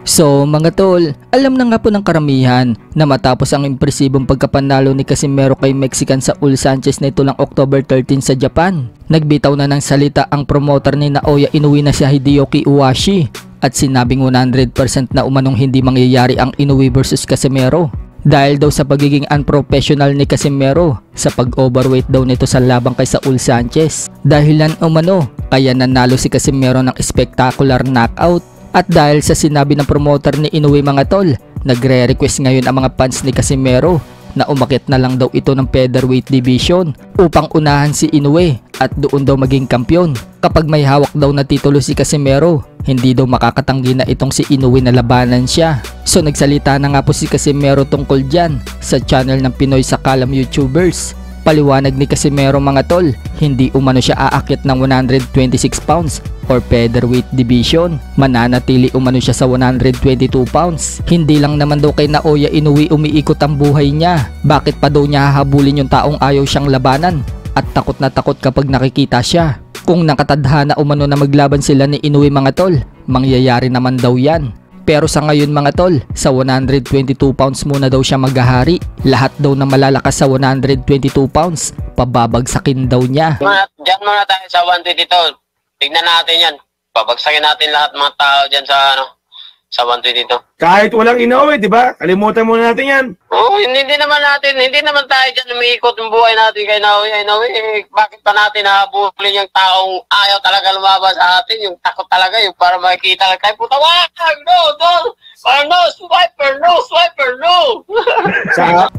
So mga tol, alam na nga po ng karamihan na matapos ang impresibong pagkapanalo ni Casimero kay Mexican Saul Sanchez nito lang October 13 sa Japan, nagbitaw na ng salita ang promoter ni Naoya Inoue na si Hideyoki Iwashi at sinabing 100% na umanong hindi mangyayari ang Inoue versus Casimero dahil daw sa pagiging unprofessional ni Casimero sa pag-overweight daw nito sa labang kay Saul Sanchez. Dahilan umano kaya nanalo si Casimero ng spectacular knockout. At dahil sa sinabi ng promoter ni Inoue mga tol, nagre-request ngayon ang mga fans ni Casimero na umakit na lang daw ito ng featherweight division upang unahan si Inoue at doon daw maging kampiyon. Kapag may hawak daw na titulo si Casimero, hindi daw makakatanggi na itong si Inoue na labanan siya. So nagsalita na nga po si Casimero tungkol dyan sa channel ng Pinoy sa Kalam YouTubers. Paliwanag ni Casimero mga tol, hindi umano siya aakyat ng 126 pounds or featherweight division. Mananatili umano siya sa 122 pounds. Hindi lang naman daw kay Naoya Inoue umiikot ang buhay niya. Bakit pa daw niya hahabulin yung taong ayaw siyang labanan at takot na takot kapag nakikita siya? Kung nakatadhana umano na maglaban sila ni Inoue mga tol, mangyayari naman daw yan. Pero sa ngayon mga tol, sa 122 pounds muna daw siya maghahari. Lahat daw na malalakas sa 122 pounds, pababagsakin daw niya. Diyan muna tayo sa 122. Tignan natin yan. Pabagsakin natin lahat mga tao dyan sa 122. Kahit walang Inoue, di ba? Kalimutan muna natin yan. Oo, hindi naman tayo dyan umiikot yung buhay natin kay Inoue. Bakit pa natin hahabulin yung taong ayaw talaga lumaban sa atin? Yung takot talaga, yung para makikita lang tayo. Puta, wag! No! Swiper, no!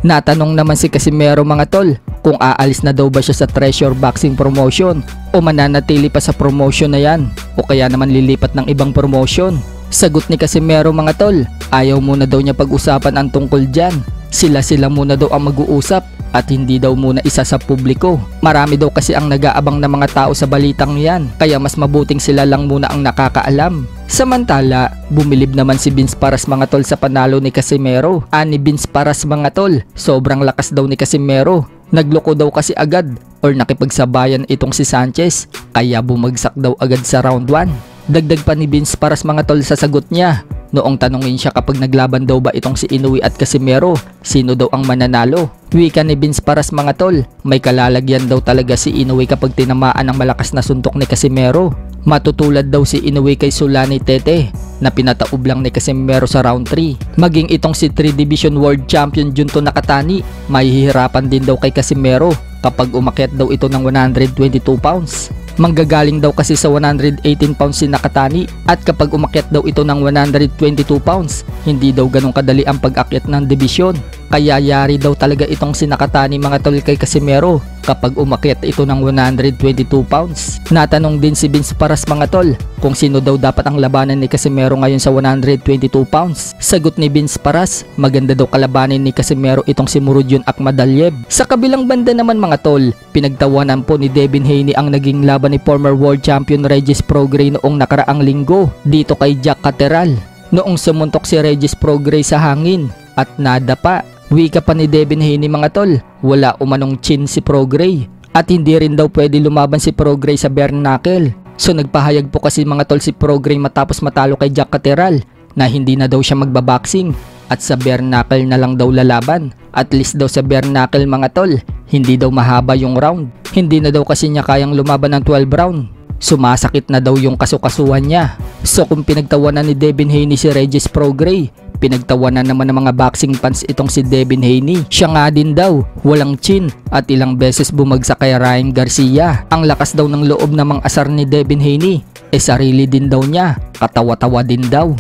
Natanong naman si Casimero mga tol kung aalis na daw ba siya sa Treasure Boxing Promotion o mananatili pa sa promotion na yan o kaya naman lilipat ng ibang promotion. Sagot ni Casimero mga tol, ayaw muna daw niya pag-usapan ang tungkol dyan. Sila muna daw ang mag-uusap at hindi daw muna isa sa publiko. Marami daw kasi ang nag-aabang na mga tao sa balitang yan, kaya mas mabuting sila lang muna ang nakakaalam. Samantala, bumilib naman si Vince Paras mga tol sa panalo ni Casimero. Ani Vince Paras mga tol, sobrang lakas daw ni Casimero. Nagloko daw kasi agad or nakipagsabayan itong si Sanchez, kaya bumagsak daw agad sa round 1. Dagdag pa ni Vince Paras mga tol sa sagot niya. Noong tanungin siya kapag naglaban daw ba itong si Inoue at Casimero, sino daw ang mananalo? Wika ni Vince Paras mga tol, may kalalagyan daw talaga si Inoue kapag tinamaan ng malakas na suntok ni Casimero. Matutulad daw si Inoue kay Sulani Tete na pinataob lang ni Casimero sa round 3. Maging itong si 3 Division World Champion Junto Nakatani, mahihirapan din daw kay Casimero kapag umakyat daw ito ng 122 pounds. Manggagaling daw kasi sa 118 pounds si Nakatani at kapag umakyat daw ito ng 122 pounds, hindi daw ganun kadali ang pag-akyat ng dibisyon. Kaya yari daw talaga itong si Nakatani mga tol kay Casimero kapag umakyat ito ng 122 pounds. Natanong din si Vince Paras mga tol kung sino daw dapat ang labanan ni Casimero ngayon sa 122 pounds. Sagot ni Vince Paras, maganda daw kalabanin ni Casimero itong si Murodjon Akhmadaliev. Sa kabilang banda naman mga tol, pinagtawanan po ni Devin Haney ang naging laban ni former world champion Regis Prograis noong nakaraang linggo dito kay Jack Catterall. Noong sumuntok si Regis Prograis sa hangin at nadapa, wika pa ni Devin Haney mga tol, wala umanong chin si Prograis at hindi rin daw pwede lumaban si Prograis sa bare knuckle. So nagpahayag po kasi mga tol si Prograis matapos matalo kay Jack Catterall na hindi na daw siya magbaboxing at sa bare knuckle na lang daw lalaban. At least daw sa bare knuckle mga tol, hindi daw mahaba yung round. Hindi na daw kasi niya kayang lumaban ng 12 round. Sumasakit na daw yung kasukasuhan niya. So kung pinagtawanan ni Devin Haney si Regis Prograis, pinagtawanan naman ng mga boxing fans itong si Devin Haney. Siya nga din daw, walang chin at ilang beses bumagsak kay Ryan Garcia. Ang lakas daw ng loob na mang asar ni Devin Haney, sarili din daw niya, katawa-tawa din daw.